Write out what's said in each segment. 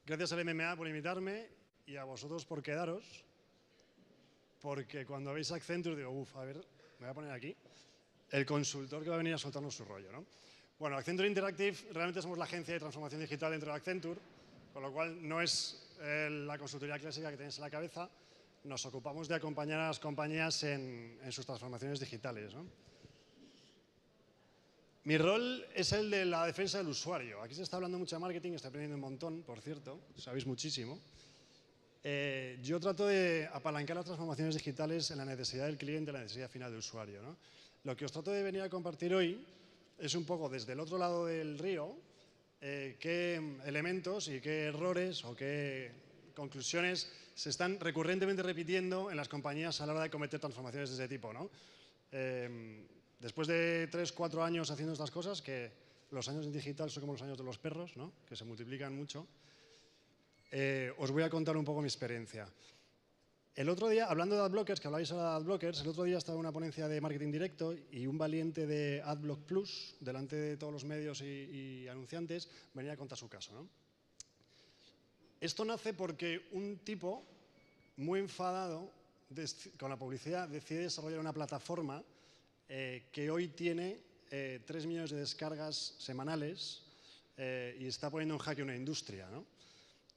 Gracias al MMA por invitarme y a vosotros por quedaros, porque cuando veis Accenture digo, a ver, me voy a poner aquí, el consultor que va a venir a soltarnos su rollo, ¿no? Bueno, Accenture Interactive, realmente somos la agencia de transformación digital dentro de Accenture, con lo cual no es la consultoría clásica que tenéis en la cabeza, nos ocupamos de acompañar a las compañías en sus transformaciones digitales, ¿no? Mi rol es el de la defensa del usuario. Aquí se está hablando mucho de marketing, estoy aprendiendo un montón, por cierto, sabéis muchísimo. Yo trato de apalancar las transformaciones digitales en la necesidad del cliente, en la necesidad final del usuario, ¿no? Lo que os trato de venir a compartir hoy es un poco desde el otro lado del río qué elementos y qué errores o qué conclusiones se están recurrentemente repitiendo en las compañías a la hora de cometer transformaciones de ese tipo, ¿no? Después de 3 o 4 años haciendo estas cosas, que los años en digital son como los años de los perros, ¿no? Que se multiplican mucho, os voy a contar un poco mi experiencia. El otro día, hablando de AdBlockers, que habláis ahora de AdBlockers, el otro día estaba en una ponencia de marketing directo y un valiente de AdBlock Plus, delante de todos los medios y anunciantes, venía a contar su caso, ¿no? Esto nace porque un tipo muy enfadado con la publicidad decide desarrollar una plataforma que hoy tiene 3 millones de descargas semanales y está poniendo en jaque una industria, ¿no?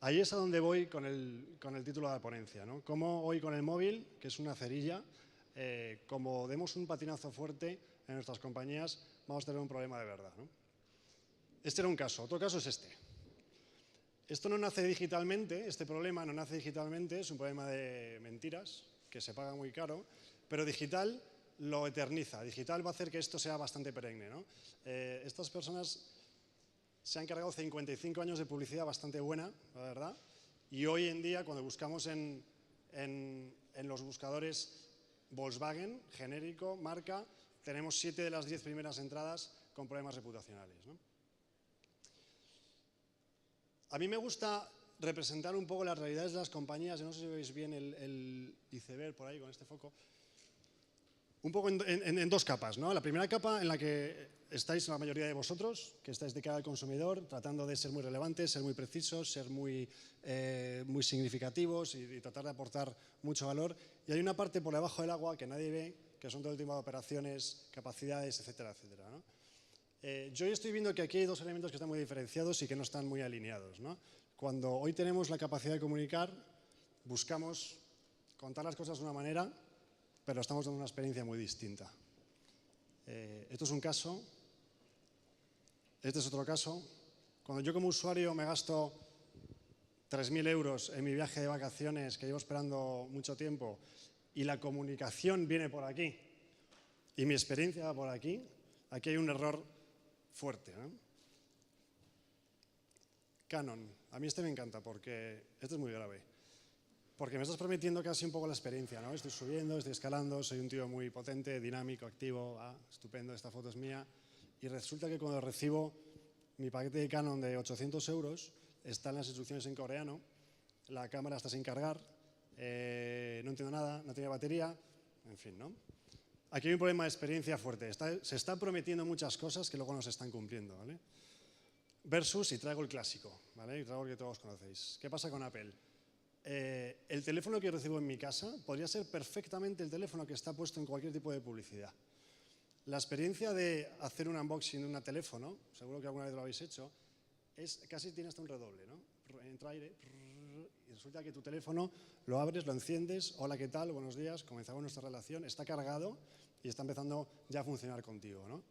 Ahí es a donde voy con el título de la ponencia, ¿no? Cómo hoy con el móvil, que es una cerilla, como demos un patinazo fuerte en nuestras compañías, vamos a tener un problema de verdad, ¿no? Este era un caso. Otro caso es este. Esto no nace digitalmente, este problema no nace digitalmente, es un problema de mentiras, que se paga muy caro, pero digital lo eterniza. Digital va a hacer que esto sea bastante perenne, ¿no? Estas personas se han cargado 55 años de publicidad bastante buena, la verdad, y hoy en día cuando buscamos en los buscadores Volkswagen, genérico, marca, tenemos 7 de las 10 primeras entradas con problemas reputacionales, ¿no? A mí me gusta representar un poco las realidades de las compañías, yo no sé si veis bien el iceberg por ahí con este foco, un poco en 2 capas, ¿no? La primera capa en la que estáis la mayoría de vosotros, que estáis de cara al consumidor, tratando de ser muy relevantes, ser muy precisos, ser muy significativos y tratar de aportar mucho valor. Y hay una parte por debajo del agua que nadie ve, que son todo el tipo de operaciones, capacidades, etcétera, etcétera, ¿no? Yo estoy viendo que aquí hay 2 elementos que están muy diferenciados y que no están muy alineados, ¿no? Cuando hoy tenemos la capacidad de comunicar, buscamos contar las cosas de una manera, pero estamos dando una experiencia muy distinta. Esto es un caso, este es otro caso. Cuando yo como usuario me gasto 3.000 euros en mi viaje de vacaciones que llevo esperando mucho tiempo y la comunicación viene por aquí y mi experiencia va por aquí, aquí hay un error fuerte, ¿no? Canon, a mí este me encanta porque este es muy grave. Porque me estás prometiendo casi un poco la experiencia, ¿no? Estoy subiendo, estoy escalando, soy un tío muy potente, dinámico, activo, estupendo, esta foto es mía. Y resulta que cuando recibo mi paquete de Canon de 800 euros, están las instrucciones en coreano, la cámara está sin cargar, no entiendo nada, no tiene batería, en fin, ¿no? Aquí hay un problema de experiencia fuerte. Se están prometiendo muchas cosas que luego no se están cumpliendo, ¿vale? Versus, y traigo el clásico, ¿vale? Y traigo el que todos conocéis. ¿Qué pasa con Apple? El teléfono que recibo en mi casa podría ser perfectamente el teléfono que está puesto en cualquier tipo de publicidad. La experiencia de hacer un unboxing de un teléfono, seguro que alguna vez lo habéis hecho, casi tiene hasta un redoble, ¿no? Entra aire y resulta que tu teléfono lo abres, lo enciendes, hola, ¿qué tal? Buenos días, comenzamos nuestra relación, está cargado y está empezando ya a funcionar contigo, ¿no?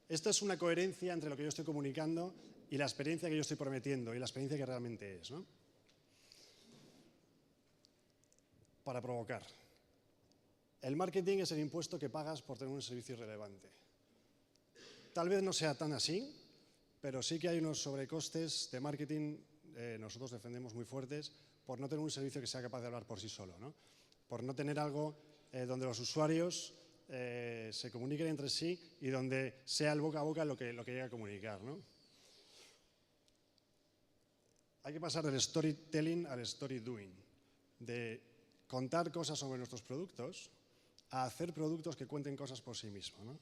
Esto es una coherencia entre lo que yo estoy comunicando y la experiencia que yo estoy prometiendo y la experiencia que realmente es, ¿no? Para provocar. El marketing es el impuesto que pagas por tener un servicio irrelevante. Tal vez no sea tan así, pero sí que hay unos sobrecostes de marketing, nosotros defendemos muy fuertes, por no tener un servicio que sea capaz de hablar por sí solo, ¿no? Por no tener algo donde los usuarios se comuniquen entre sí y donde sea el boca a boca lo que llega a comunicar, ¿no? Hay que pasar del storytelling al story doing, de contar cosas sobre nuestros productos a hacer productos que cuenten cosas por sí mismos, ¿no?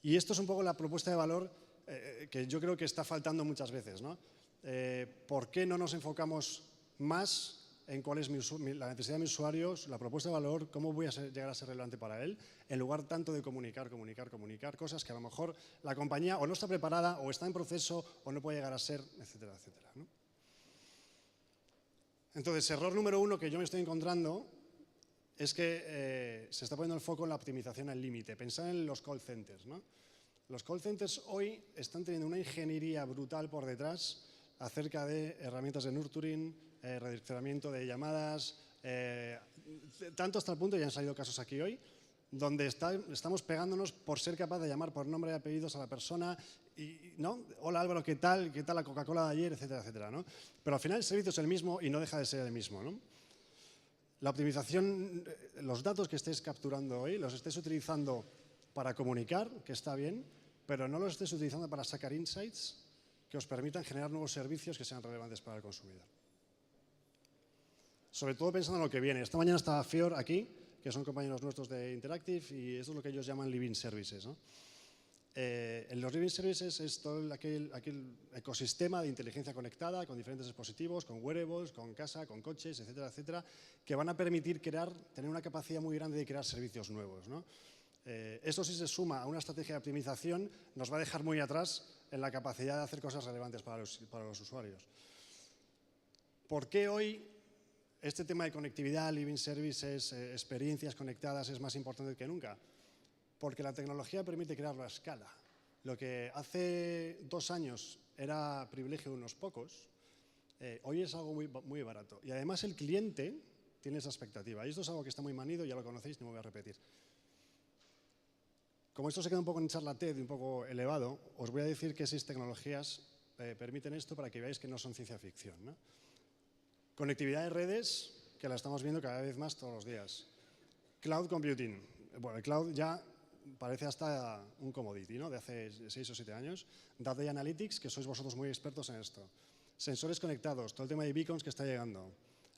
Y esto es un poco la propuesta de valor que yo creo que está faltando muchas veces, ¿no? ¿Por qué no nos enfocamos más en cuál es la necesidad de mi usuario, la propuesta de valor, cómo voy a llegar a ser relevante para él, en lugar tanto de comunicar cosas que a lo mejor la compañía o no está preparada, o está en proceso, o no puede llegar a ser, etcétera, etcétera, ¿no? Entonces, error número 1 que yo me estoy encontrando es que se está poniendo el foco en la optimización al límite. Pensad en los call centers, ¿no? Los call centers hoy están teniendo una ingeniería brutal por detrás acerca de herramientas de nurturing, redireccionamiento de llamadas, tanto hasta el punto, ya han salido casos aquí hoy, donde estamos pegándonos por ser capaz de llamar por nombre y apellidos a la persona, y, ¿no? Hola Álvaro, ¿qué tal? ¿Qué tal la Coca-Cola de ayer? Etcétera, etcétera, ¿no? Pero al final el servicio es el mismo y no deja de ser el mismo, ¿no? La optimización, los datos que estés capturando hoy, los estés utilizando para comunicar, que está bien, pero no los estés utilizando para sacar insights que os permitan generar nuevos servicios que sean relevantes para el consumidor. Sobre todo pensando en lo que viene. Esta mañana estaba Fior aquí, que son compañeros nuestros de Interactive, y esto es lo que ellos llaman living services, ¿no? En los living services es todo aquel ecosistema de inteligencia conectada con diferentes dispositivos, con wearables, con casa, con coches, etcétera, etcétera, que van a permitir tener una capacidad muy grande de crear servicios nuevos, ¿no? Esto, si se suma a una estrategia de optimización, nos va a dejar muy atrás en la capacidad de hacer cosas relevantes para los usuarios. ¿Por qué hoy este tema de conectividad, living services, experiencias conectadas es más importante que nunca? Porque la tecnología permite crearlo a escala. Lo que hace 2 años era privilegio de unos pocos, hoy es algo muy barato. Y además el cliente tiene esa expectativa. Y esto es algo que está muy manido, ya lo conocéis, no me voy a repetir. Como esto se queda un poco en charla TED y un poco elevado, os voy a decir que 6 tecnologías permiten esto para que veáis que no son ciencia ficción, ¿no? Conectividad de redes, que la estamos viendo cada vez más todos los días. Cloud computing. Bueno, el cloud ya parece hasta un commodity, ¿no? De hace 6 o 7 años. Data y Analytics, que sois vosotros muy expertos en esto. Sensores conectados, todo el tema de beacons que está llegando.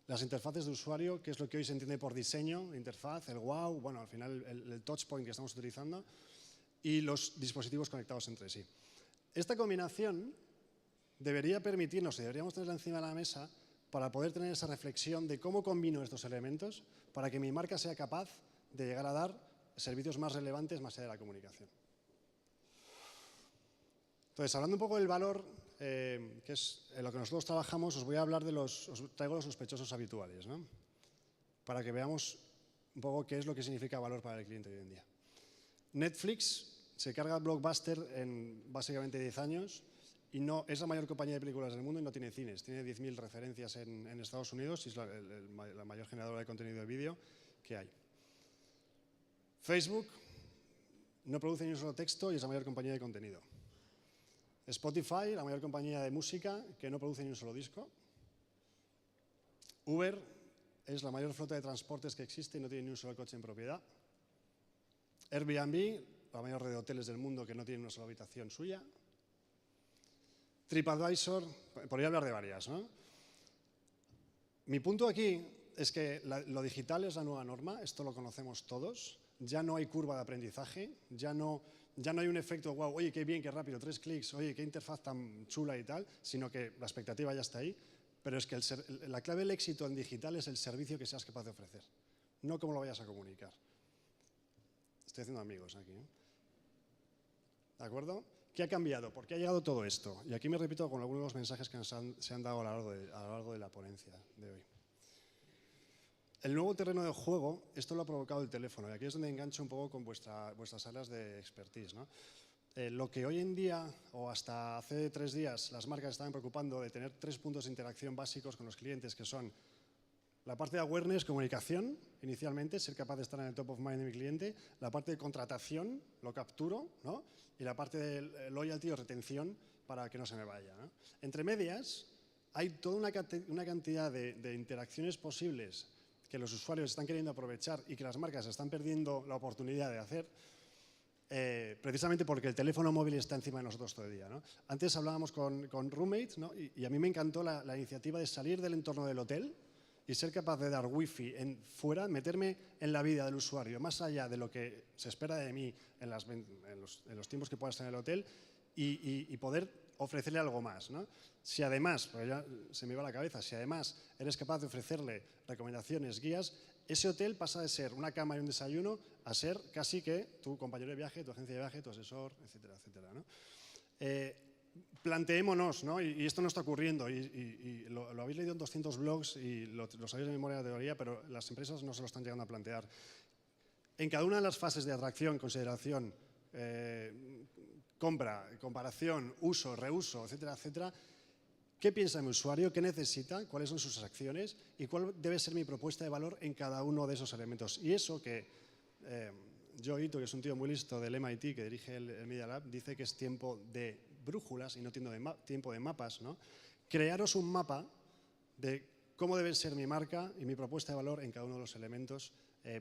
Las interfaces de usuario, que es lo que hoy se entiende por diseño, interfaz, el wow, bueno, al final el touchpoint que estamos utilizando, y los dispositivos conectados entre sí. Esta combinación debería permitirnos, y deberíamos tenerla encima de la mesa, para poder tener esa reflexión de cómo combino estos elementos para que mi marca sea capaz de llegar a dar servicios más relevantes más allá de la comunicación. Entonces, hablando un poco del valor, que es en lo que nosotros trabajamos, os voy a hablar os traigo los sospechosos habituales, ¿no? Para que veamos un poco qué es lo que significa valor para el cliente hoy en día. Netflix se carga Blockbuster en básicamente 10 años y no, es la mayor compañía de películas del mundo y no tiene cines. Tiene 10.000 referencias en Estados Unidos y es la mayor generadora de contenido de vídeo que hay. Facebook no produce ni un solo texto y es la mayor compañía de contenido. Spotify, la mayor compañía de música que no produce ni un solo disco. Uber es la mayor flota de transportes que existe y no tiene ni un solo coche en propiedad. Airbnb, la mayor red de hoteles del mundo que no tiene una sola habitación suya. TripAdvisor, podría hablar de varias, ¿no? Mi punto aquí es que lo digital es la nueva norma, esto lo conocemos todos, ya no hay curva de aprendizaje, ya no hay un efecto, wow, oye, qué bien, qué rápido, 3 clics, oye, qué interfaz tan chula y tal, sino que la expectativa ya está ahí, pero es que la clave del éxito en digital es el servicio que seas capaz de ofrecer, no cómo lo vayas a comunicar. Estoy haciendo amigos aquí, ¿eh? ¿De acuerdo? ¿Qué ha cambiado? ¿Por qué ha llegado todo esto? Y aquí me repito con algunos de los mensajes que se han dado a lo largo de la ponencia de hoy. El nuevo terreno de juego, esto lo ha provocado el teléfono, y aquí es donde engancho un poco con vuestras áreas de expertise, ¿no? Lo que hoy en día, o hasta hace 3 días, las marcas estaban preocupando de tener 3 puntos de interacción básicos con los clientes, que son la parte de awareness, comunicación, inicialmente, ser capaz de estar en el top of mind de mi cliente, la parte de contratación, lo capturo, ¿no? Y la parte de loyalty o retención para que no se me vaya, ¿no? Entre medias, hay toda una cantidad de interacciones posibles que los usuarios están queriendo aprovechar y que las marcas están perdiendo la oportunidad de hacer, precisamente porque el teléfono móvil está encima de nosotros todo el día, ¿no? Antes hablábamos con roommates, ¿no? Y a mí me encantó la iniciativa de salir del entorno del hotel y ser capaz de dar wifi fuera, meterme en la vida del usuario, más allá de lo que se espera de mí en los tiempos que pueda estar en el hotel y poder ofrecerle algo más, ¿no? Si además, porque ya se me iba la cabeza, si además eres capaz de ofrecerle recomendaciones, guías, ese hotel pasa de ser una cama y un desayuno a ser casi que tu compañero de viaje, tu agencia de viaje, tu asesor, etcétera, etcétera, ¿no? Planteémonos, ¿no? Y esto no está ocurriendo, y lo habéis leído en 200 blogs y lo sabéis de memoria de la teoría, pero las empresas no se lo están llegando a plantear. En cada una de las fases de atracción, consideración, compra, comparación, uso, reuso, etcétera, etcétera, ¿qué piensa mi usuario? ¿Qué necesita? ¿Cuáles son sus acciones? ¿Y cuál debe ser mi propuesta de valor en cada uno de esos elementos? Y eso que Joe Ito, que es un tío muy listo del MIT, que dirige el Media Lab, dice que es tiempo de brújulas y no tiempo de mapas, ¿no? Crearos un mapa de cómo debe ser mi marca y mi propuesta de valor en cada uno de los elementos,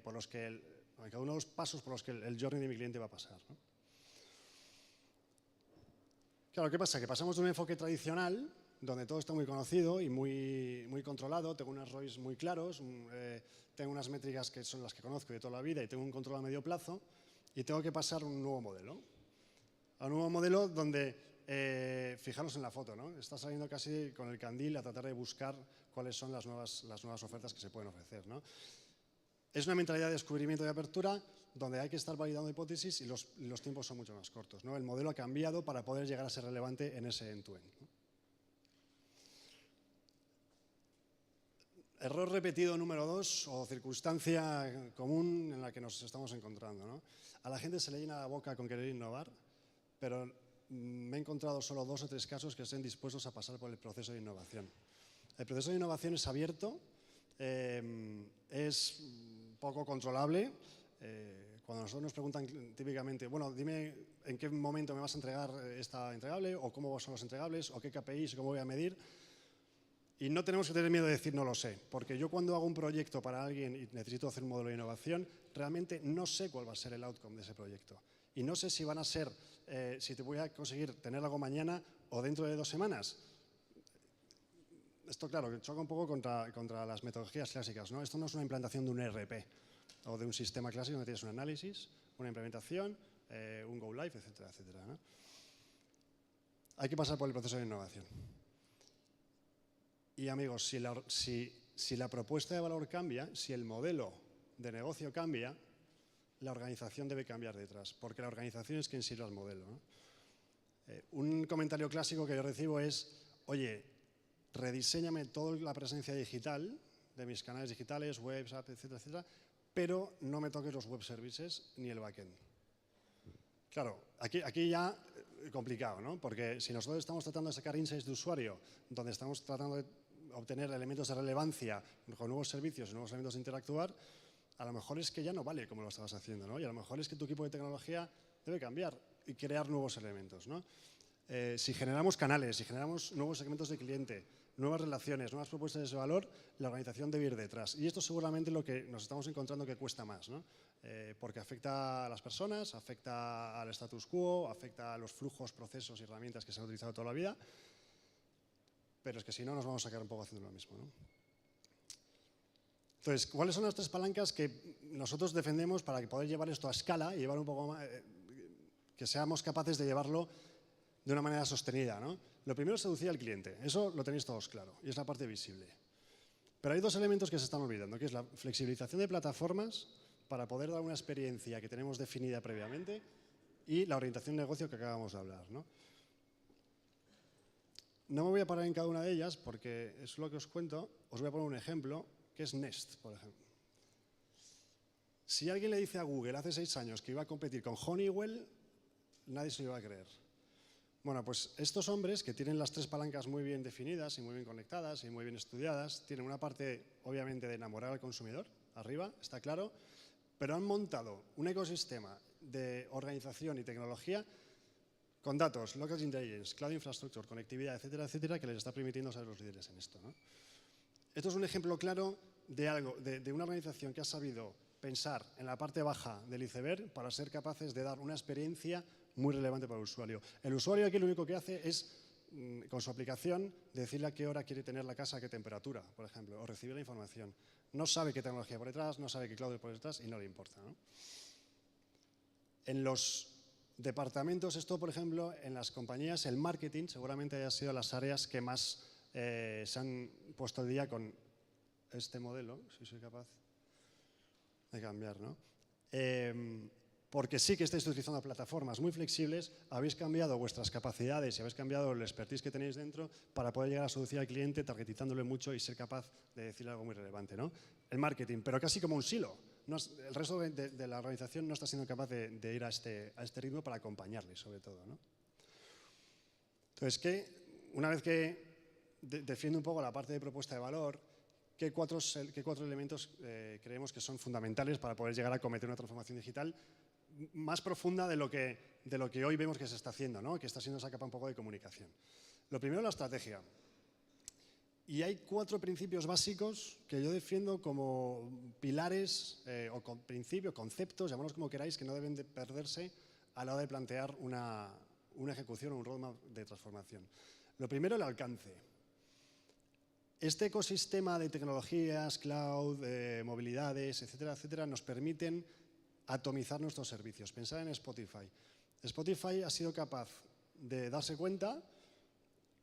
por los que en cada uno de los pasos por los que el journey de mi cliente va a pasar, ¿no? Claro, ¿qué pasa? Que pasamos de un enfoque tradicional, donde todo está muy conocido y muy controlado, tengo unos ROIs muy claros, tengo unas métricas que son las que conozco de toda la vida y tengo un control a medio plazo, y tengo que pasar a un nuevo modelo. A un nuevo modelo donde, fijaros en la foto, ¿no? Está saliendo casi con el candil a tratar de buscar cuáles son las nuevas ofertas que se pueden ofrecer, ¿no? Es una mentalidad de descubrimiento y apertura donde hay que estar validando hipótesis y los tiempos son mucho más cortos, ¿no? El modelo ha cambiado para poder llegar a ser relevante en ese end-to-end, ¿no? Error repetido número 2 o circunstancia común en la que nos estamos encontrando, ¿no? A la gente se le llena la boca con querer innovar, pero me he encontrado solo 2 o 3 casos que estén dispuestos a pasar por el proceso de innovación. El proceso de innovación es abierto, es poco controlable. Cuando nosotros nos preguntan típicamente, bueno, dime en qué momento me vas a entregar esta entregable, o cómo son los entregables, o qué KPIs, cómo voy a medir. Y no tenemos que tener miedo de decir no lo sé, porque yo cuando hago un proyecto para alguien y necesito hacer un modelo de innovación, realmente no sé cuál va a ser el outcome de ese proyecto. Y no sé si van a ser, si te voy a conseguir tener algo mañana o dentro de 2 semanas. Esto, claro, choca un poco contra las metodologías clásicas, ¿no? Esto no es una implantación de un ERP o de un sistema clásico donde tienes un análisis, una implementación, un go live, etcétera, etcétera, ¿no? Hay que pasar por el proceso de innovación. Y amigos, si la propuesta de valor cambia, si el modelo de negocio cambia, la organización debe cambiar detrás, porque la organización es quien sirve al modelo, ¿no? Un comentario clásico que yo recibo es, oye, rediséñame toda la presencia digital de mis canales digitales, webs, apps, etcétera, etcétera, pero no me toques los web services ni el backend. Claro, aquí ya complicado, ¿no? Porque si nosotros estamos tratando de sacar insights de usuario, donde estamos tratando de obtener elementos de relevancia con nuevos servicios y nuevos elementos de interactuar, a lo mejor es que ya no vale como lo estabas haciendo, ¿no? Y a lo mejor es que tu equipo de tecnología debe cambiar y crear nuevos elementos, ¿no? Si generamos canales, si generamos nuevos segmentos de cliente, nuevas relaciones, nuevas propuestas de valor, la organización debe ir detrás. Y esto es seguramente lo que nos estamos encontrando que cuesta más, ¿no? Porque afecta a las personas, afecta al status quo, afecta a los flujos, procesos y herramientas que se han utilizado toda la vida, pero es que si no nos vamos a quedar un poco haciendo lo mismo, ¿no? Entonces, ¿cuáles son las 3 palancas que nosotros defendemos para poder llevar esto a escala y llevar un poco más, que seamos capaces de llevarlo de una manera sostenida, ¿no? Lo primero es seducir al cliente, eso lo tenéis todos claro, y es la parte visible. Pero hay 2 elementos que se están olvidando, que es la flexibilización de plataformas para poder dar una experiencia que tenemos definida previamente y la orientación de negocio que acabamos de hablar, ¿no? No me voy a parar en cada una de ellas porque es lo que os cuento. Os voy a poner un ejemplo, que es Nest, por ejemplo. Si alguien le dice a Google hace 6 años que iba a competir con Honeywell, nadie se lo iba a creer. Bueno, pues estos hombres que tienen las 3 palancas muy bien definidas y muy bien conectadas y muy bien estudiadas, tienen una parte, obviamente, de enamorar al consumidor, arriba, está claro, pero han montado un ecosistema de organización y tecnología con datos, local intelligence, cloud infrastructure, conectividad, etcétera, etcétera, que les está permitiendo ser los líderes en esto, ¿no? Esto es un ejemplo claro de una organización que ha sabido pensar en la parte baja del iceberg para ser capaces de dar una experiencia muy relevante para el usuario. El usuario aquí lo único que hace es, con su aplicación, decirle a qué hora quiere tener la casa, a qué temperatura, por ejemplo, o recibir la información. No sabe qué tecnología hay por detrás, no sabe qué cloud hay por detrás y no le importa, ¿no? En los Departamentos, esto por ejemplo, en las compañías, el marketing seguramente haya sido las áreas que más se han puesto al día con este modelo, si soy capaz de cambiar, ¿no? Porque sí que estáis utilizando plataformas muy flexibles, habéis cambiado vuestras capacidades y habéis cambiado el expertise que tenéis dentro para poder llegar a seducir al cliente, targetizándole mucho y ser capaz de decirle algo muy relevante, ¿no? El marketing, pero casi como un silo. El resto de la organización no está siendo capaz de ir a este ritmo para acompañarle, sobre todo, ¿no? Entonces, una vez que defiendo un poco la parte de propuesta de valor, ¿qué cuatro elementos creemos que son fundamentales para poder llegar a cometer una transformación digital más profunda de lo que hoy vemos que se está haciendo, ¿no? Que está siendo esa capa un poco de comunicación? Lo primero, la estrategia. Y hay 4 principios básicos que yo defiendo como pilares o principios, conceptos, llamémoslos como queráis, que no deben de perderse a la hora de plantear una ejecución o un roadmap de transformación. Lo primero, el alcance. Este ecosistema de tecnologías, cloud, movilidades, etcétera, etcétera, nos permiten atomizar nuestros servicios. Pensad en Spotify. Spotify ha sido capaz de darse cuenta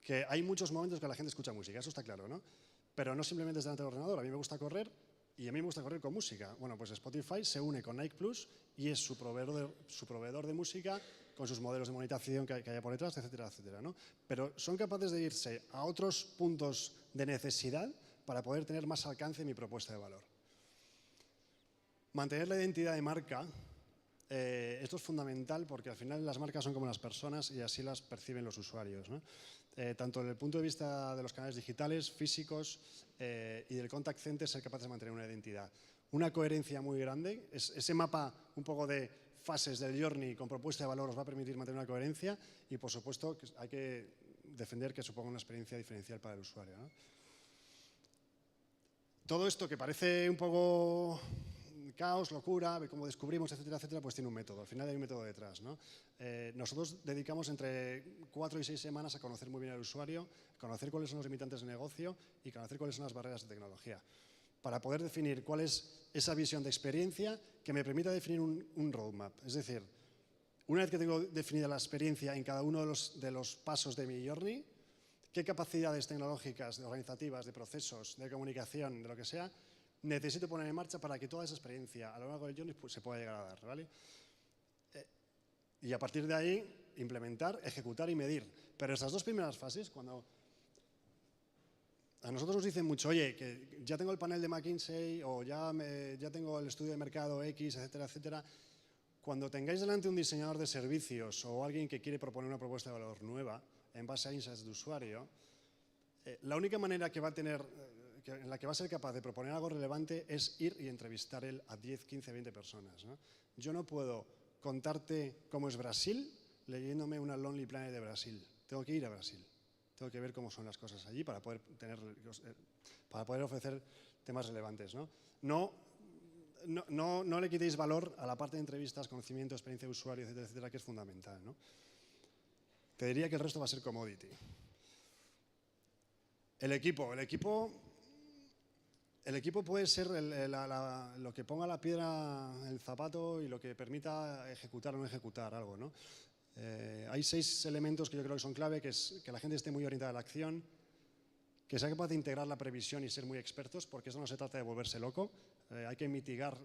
que hay muchos momentos que la gente escucha música, eso está claro, ¿no? Pero no simplemente desde delante del ordenador. A mí me gusta correr y a mí me gusta correr con música. Bueno, pues Spotify se une con Nike Plus y es su proveedor de música con sus modelos de monetización que haya por detrás, etcétera, etcétera, ¿no? Pero son capaces de irse a otros puntos de necesidad para poder tener más alcance en mi propuesta de valor. Mantener la identidad de marca, esto es fundamental porque al final las marcas son como las personas y así las perciben los usuarios, ¿no? Tanto desde el punto de vista de los canales digitales, físicos y del contact center, ser capaces de mantener una identidad. Una coherencia muy grande, ese mapa un poco de fases del journey con propuesta de valor os va a permitir mantener una coherencia y, por supuesto, hay que defender que suponga una experiencia diferencial para el usuario, ¿no? Todo esto que parece un poco caos, locura, cómo descubrimos, etcétera, etcétera, pues tiene un método. Al final hay un método detrás, ¿no? Nosotros dedicamos entre 4 y 6 semanas a conocer muy bien al usuario, conocer cuáles son los limitantes de negocio y conocer cuáles son las barreras de tecnología, para poder definir cuál es esa visión de experiencia que me permita definir un roadmap. Es decir, una vez que tengo definida la experiencia en cada uno de los pasos de mi journey, qué capacidades tecnológicas, organizativas, de procesos, de comunicación, de lo que sea, necesito poner en marcha para que toda esa experiencia a lo largo del journey pues, se pueda llegar a dar, ¿vale? Y a partir de ahí, implementar, ejecutar y medir. Pero estas 2 primeras fases, cuando a nosotros nos dicen mucho, oye, que ya tengo el panel de McKinsey o ya tengo el estudio de mercado X, etcétera, etcétera. Cuando tengáis delante un diseñador de servicios o alguien que quiere proponer una propuesta de valor nueva en base a insights de usuario, la única manera que va a tener, en la que va a ser capaz de proponer algo relevante es ir y entrevistar él a 10, 15, 20 personas, ¿no? Yo no puedo contarte cómo es Brasil leyéndome una Lonely Planet de Brasil. Tengo que ir a Brasil. Tengo que ver cómo son las cosas allí para poder ofrecer temas relevantes, ¿no? No le quitéis valor a la parte de entrevistas, conocimiento, experiencia de usuario, etcétera, etcétera, que es fundamental, ¿no? Te diría que el resto va a ser commodity. El equipo puede ser lo que ponga la piedra en el zapato y lo que permita ejecutar o no ejecutar algo, ¿no? Hay 6 elementos que yo creo que son clave, que es que la gente esté muy orientada a la acción, que sea capaz de integrar la previsión y ser muy expertos, porque eso no se trata de volverse loco, hay que mitigar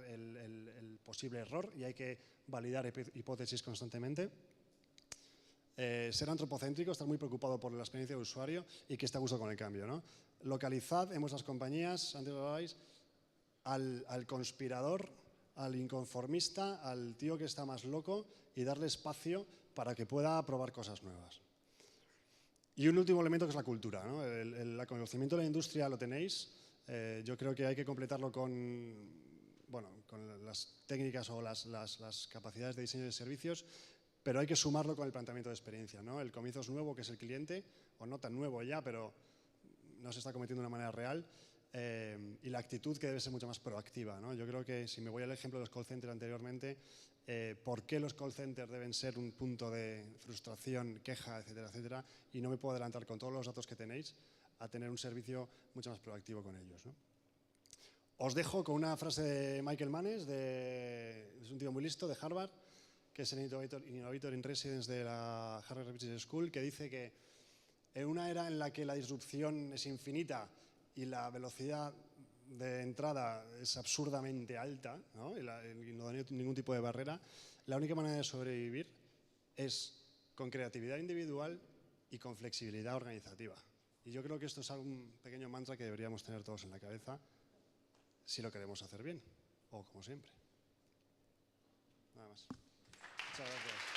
el posible error y hay que validar hipótesis constantemente. Ser antropocéntrico, estar muy preocupado por la experiencia de usuario y que esté a gusto con el cambio, ¿no? Localizad en vuestras compañías, antes lo habláis, al conspirador, al inconformista, al tío que está más loco y darle espacio para que pueda probar cosas nuevas. Y un último elemento que es la cultura, ¿no? El conocimiento de la industria lo tenéis, yo creo que hay que completarlo con las técnicas o las capacidades de diseño de servicios, pero hay que sumarlo con el planteamiento de experiencia, ¿no? El comienzo es nuevo, que es el cliente, o no tan nuevo ya, pero no se está cometiendo de una manera real, y la actitud que debe ser mucho más proactiva, ¿no? Yo creo que si me voy al ejemplo de los call centers anteriormente, ¿por qué los call centers deben ser un punto de frustración, queja, etcétera, etcétera? Y no me puedo adelantar con todos los datos que tenéis a tener un servicio mucho más proactivo con ellos, ¿no? Os dejo con una frase de Michael Mannes, es un tío muy listo, de Harvard, que es el Innovator in Residence de la Harvard Business School, que dice que en una era en la que la disrupción es infinita y la velocidad de entrada es absurdamente alta, ¿no? Y no hay ningún tipo de barrera, la única manera de sobrevivir es con creatividad individual y con flexibilidad organizativa. Y yo creo que esto es un pequeño mantra que deberíamos tener todos en la cabeza si lo queremos hacer bien, o como siempre. Nada más. Muchas gracias.